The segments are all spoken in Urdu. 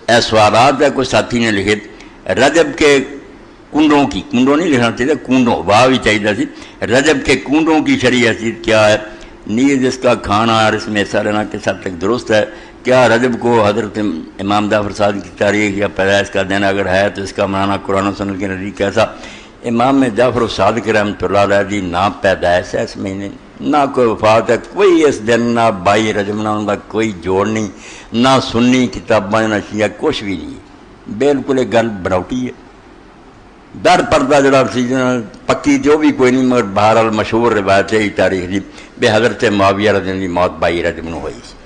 اے سوالات ہے کوئی ساتھی نے لکھے رجب کے کنڈوں کی، کنڈوں نہیں لکھنا چاہیے، کنڈوں واہ بھی چاہیے سی، رجب کے کنڈوں کی شرعی حیثیت کیا ہے، نیز اس کا کھانا اور اس میں حصہ لینا کس حد تک درست ہے، کیا رجب کو حضرت امام جعفر صادق کی تاریخ یا پیدائش کا دن اگر ہے تو اس کا منانا قرآن و سنت کے نزدیک کیسا؟ امام جعفر صادق رحمۃ اللہ علیہ دی نہ پیدائش ہے اس مہینے، نہ کوئی وفات ہے، کوئی اس دن نہ 22 رجب نہ ان کا کوئی جوڑ نہیں، نہ سنی کتاباں نہ شیعہ کچھ بھی نہیں، بالکل ایک گل بناوٹی ہے، در پردہ جڑا سیزن پکی جو بھی کوئی نہیں، مگر بہرحال مشہور روایت ہے تاریخ دی بے حضرت معاویہ رضی اللہ عنہ دی موت 22 رجب نو ہوئی سی۔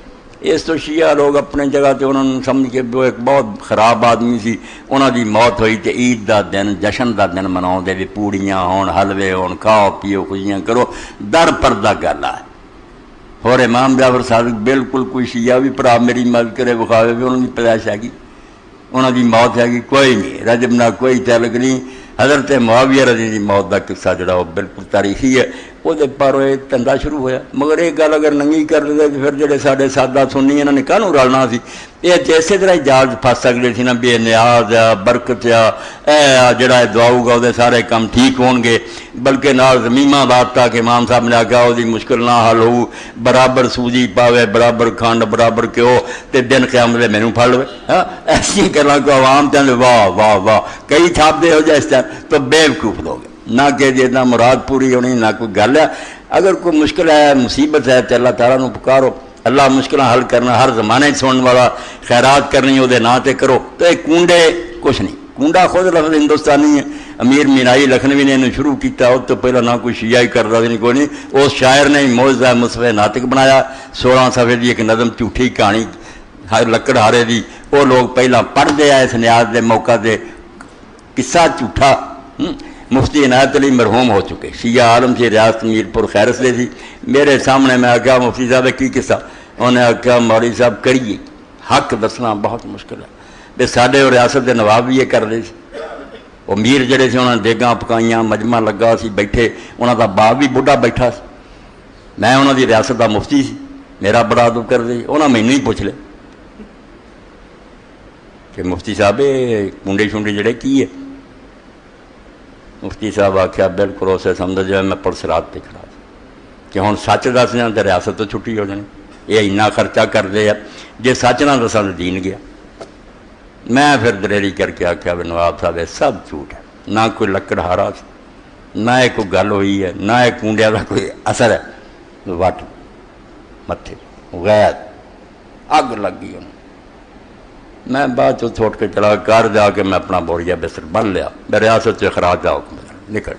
اس تو شیعہ لوگ اپنے جگہ تے انہوں نے سمجھ کے وہ ایک بہت خراب آدمی سی، انہوں دی موت ہوئی تے عید دا دن جشن دا دن مناؤ دے بھی پوڑیاں ہون حلوے ہون کھاؤ پیو خوشیاں کرو، در پردہ گل ہے۔ اور امام جعفر صادق بالکل کوئی شیعہ بھی بھرا میری مدد کرے بخاوے بھی انہوں دی پیدائش ہے گی، انہوں دی موت ہے گی کوئی نہیں، رجب نہ کوئی تعلق نہیں۔ حضرت معاویہ رضی دی موت دا قصہ جڑا وہ بالکل تاریخی ہے، وہ پر دھندا شروع ہویا، مگر ایک گل اگر ننگی کر دے تو پھر جڑے ساڈے سادہ سنی انہوں نے کہنوں رلنا سی، یہ اسی طرح جہاز پھس سکتے سی نا، بے نیاز آ برکت آ جڑا دعاؤ گا وہ سارے کام ٹھیک ہون گے، بلکہ نال زمیمہ بات تھا کہ امام صاحب نے آخیا وہ مشکل نہ حل ہو، برابر سوجی پاوے برابر کھنڈ برابر کیو تے دن قیامت میں مینوں پھڑ لوے، ایسی گلاں کو عوام چاہتے واہ واہ واہ کئی چھاپ دے ہو جائے اس طرح تو بیوقوف لوگ نہ کہ جتنا مراد پوری ہونی نہ کوئی گل ہے۔ اگر کوئی مشکل ہے مصیبت ہے تو اللہ تعالیٰ نو پکارو، اللہ مشکلیں حل کرنا ہر زمانے سننے والا، خیرات کرنی وہ نام تے کرو۔ تو یہ کنڈے کچھ نہیں، کنڈا خود لفظ ہندوستانی ہے، امیر مینائی لکھنوی نے انہوں شروع کیتا، اس تو پہلے نہ کوئی شیعہ ہی کرتا نہیں کوئی نہیں، اس شاعر نے موعظہ مصفح ناطق بنایا 16 صفحے دی ایک نظم جھوٹھی کہانی لکڑ ہارے دی، وہ لوگ پہلا پڑھتے آئے اس نیاز دے موقع دے، قصہ جھوٹا۔ مفتی عنایت علی مرحوم ہو چکے، شیعہ عالم سے ریاست میرپور خیرس دے تھی، میرے سامنے میں آخیا مفتی صاحب کی قصہ، انہوں نے آخیا مولوی صاحب کریے، حق دسنا بہت مشکل ہے، بے ساڈے اور ریاست کے نواب بھی یہ کر رہے تھے، وہ میر جڑے سے انہوں نے دیگاں پکائیاں مجمع لگا سی بیٹھے، انہوں کا باپ بھی بڑھا بیٹھا سی، میں انہوں دی ریاست کا مفتی سی، میرا بڑا ادب کر دے، انہوں نے مینوں ہی پوچھ لے کہ مفتی صاحب کنڈے شنڈے جڑے کی ہے؟ مفتی صاحب آخیا بالکل اسے سمجھ جائے میں پرسرات پہ کھڑا کہ ہوں سچ دس جانا تو ریاست تو چھٹی ہو جانی، یہ اینا خرچہ کرتے ہیں، جی سچ نہ دسا تو دین گیا۔ میں پھر دلیری کر کے آخیا بھی نواب صاحب یہ سب جھوٹ ہے، نہ کوئی لکڑ ہارا نہ یہ کوئی گل ہوئی ہے، نہ یہ کنڈیا کا کوئی اثر ہے، وٹ متھے غیر اگ لگ گئی انہوں۔ میں بعد چ چھوٹ کے چلا گھر جا کے میں اپنا بوریا بستر بن لیا، میں ریاست سے خراج کا حکم نکل،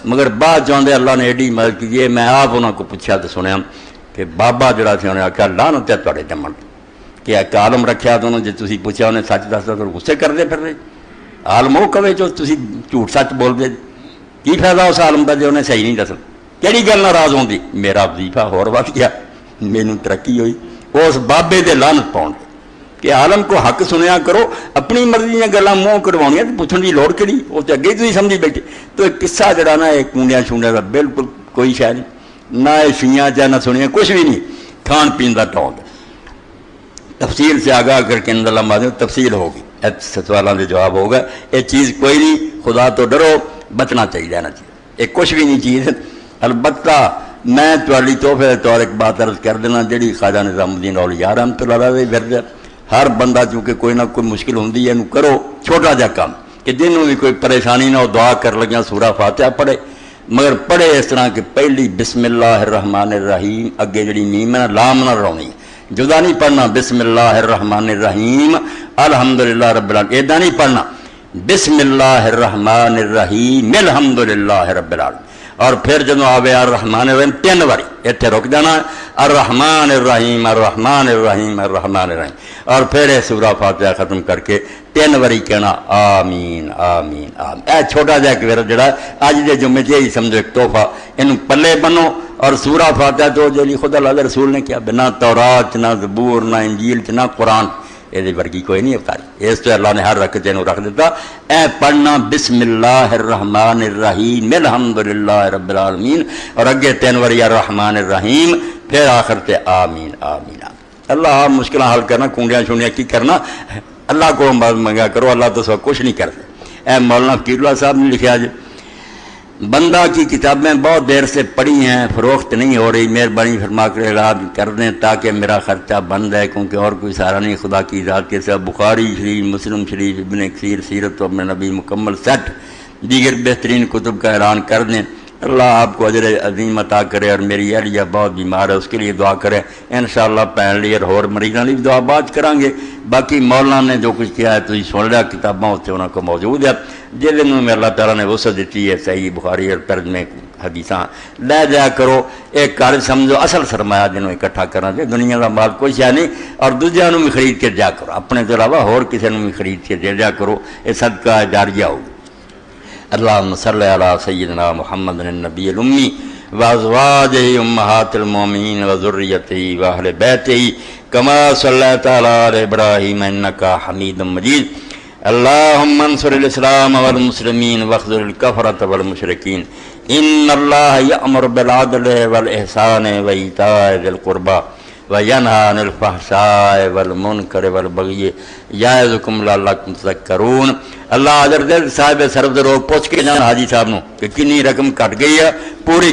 مگر بعد چاہتے اللہ نے ایڈی مدد کی، میں آپ انہوں کو پوچھا تو سنیا کہ بابا جڑا سی انہیں آخیا لعنت ہے تھوڑے جمن کہ ایک عالم رکھیا تو انہوں جی تھی پوچھا انہیں سچ دستا تو غصے کرتے پھر رہے، عالم وہ کہے جو تھی جھوٹ سچ بول دے، کی فائدہ اس عالم کا جی انہیں صحیح نہیں دسنا، کہڑی گل ناراض ہوتی، میرا وظیفہ ہور وٹ گیا، مینوں ترقی ہوئی، اس بابے دے لعنت پاؤن کہ عالم کو حق سنیا کرو، اپنی مرضی دیا گلاں منہ کڑوانیاں تو پوچھنے کی لوڑ کہڑی، وہ تو اگے تھی سمجھی بیٹھے۔ تو ایک قصہ جڑا نا یہ کونڈیا شونڈیا کا بالکل کوئی شاید نہیں، نہ یہ سوئیاں چاہے نہ سنیا کچھ بھی نہیں، کھان پین کا ٹونگ۔ تفصیل سے آگاہ کر کے اندر لمبا دیں تفصیل ہوگی، سوالوں کے جواب ہوگا، یہ چیز کوئی نہیں، خدا تو ڈرو، بچنا چاہیے جانا چاہیے، یہ کچھ بھی نہیں چیز۔ البتہ میں تھوڑی تحفے کے طور ایک بات عرض کر دینا، جہی خواجہ نظام الدین اولیاء رحمۃ اللہ علیہ ورد، ہر بندہ چونکہ کوئی نہ کوئی مشکل ہوندی ہے انہوں کرو چھوٹا جا کام کہ جنہوں بھی کوئی پریشانی نہ ہو، دعا کر لگیا سورہ فاتحہ پڑھے، مگر پڑھے اس طرح کہ پہلی بسم اللہ الرحمن الرحیم، اگے جڑی میم ہے لام نہ رونی، جدا نہیں پڑھنا بسم اللہ الرحمن الرحیم الحمدللہ رب العالمین، ادا نہیں پڑھنا بسم اللہ الرحمن الرحیم الحمدللہ رب العالمین، اور پھر جدو آوے الرحمن الرحیم 3 باری اتنے رک جانا ہے، الرحمن الرحیم الرحمن الرحیم الرحمن الرحیم، اور پھر یہ سورہ فاتحہ ختم کر کے 3 باری کہنا آمین آمین آمین۔ اے چھوٹا جا کہ جڑا اج دے جمعے یہی سمجھو ایک تحفہ، ان پلے بنو، اور سورہ فاتحہ تو جی خدا اللہ رسول نے کیا، نہ تورات نہ زبور نہ انجیل نہ قرآن، یہ ورگی کوئی نہیں افطاری، اس تو اللہ نے ہر رکعت نو رکھ دیتا، اے پڑھنا بسم اللہ الرحمن الرحیم الحمدللہ رب العالمین، اور اگے 3 باری الرحمن الرحیم، پھر آخر تے آمین آمین آمین۔ اللہ آپ مشکلیں حل کرنا، کونڈیاں شونڈیاں کی کرنا، اللہ کو بات منگا کرو، اللہ تو سب کچھ نہیں کرتے۔ اے مولانا فقیر اللہ صاحب نے لکھا جی، بندہ کی کتابیں بہت دیر سے پڑھی ہیں، فروخت نہیں ہو رہی، مہربانی فرما کر اعلان کر دیں تاکہ میرا خرچہ بند ہے، کیونکہ اور کوئی سہارا نہیں خدا کی ذات کے ساتھ۔ بخاری شریف، مسلم شریف، ابن کثیر، سیرت ابن نبی مکمل سیٹ، دیگر بہترین کتب کا اعلان کر دیں۔ اللہ آپ کو اجر عظیم عطا کرے، اور میری اہلیہ بہت بیمار ہے، اس کے لیے دعا کریں، انشاءاللہ پہن لیے اور مریضوں نے بھی دعا بات کریں گے۔ باقی مولانا نے جو کچھ کیا ہے تو سن لیا، کتاباں اتنے انہوں کو موجود ہے، جن میں اللہ تعالیٰ نے وسعت دیتی ہے، صحیح بخاری اور ترجمے حدیثاں لے جایا کرو۔ ایک گھر سمجھو اصل سرمایہ جنہوں اکٹھا کرنا چاہیے، دنیا کا مال کوئی شے نہیں، اور دوجیاں نوں بھی خرید کے دیا کرو، اپنے تو علاوہ اور کسی نوں بھی خرید کے دے دیا کرو، یہ صدقہ جاریہ ہوگا۔ اللہم صلی علی سیدنا محمد النبی الامی وازواجہ امہات المومنین وذریتہ واہل بیتہ کما صلیت علی ابراہیم انکا حمید مجید۔ اللہم انصر الاسلام والمسلمین واخذل الکفرۃ والمشرکین۔ ان اللہ یأمر بالعدل والاحسان وایتاء ذی القربی وینہی عن الفحشاء والمنکر والبغی یعظکم لعلکم تذکرون۔ اللہ حضرت صاحب سربراہ روگ پوچھ کے جان حاجی صاحب نو کہ کنی رقم کٹ گئی ہے، پوری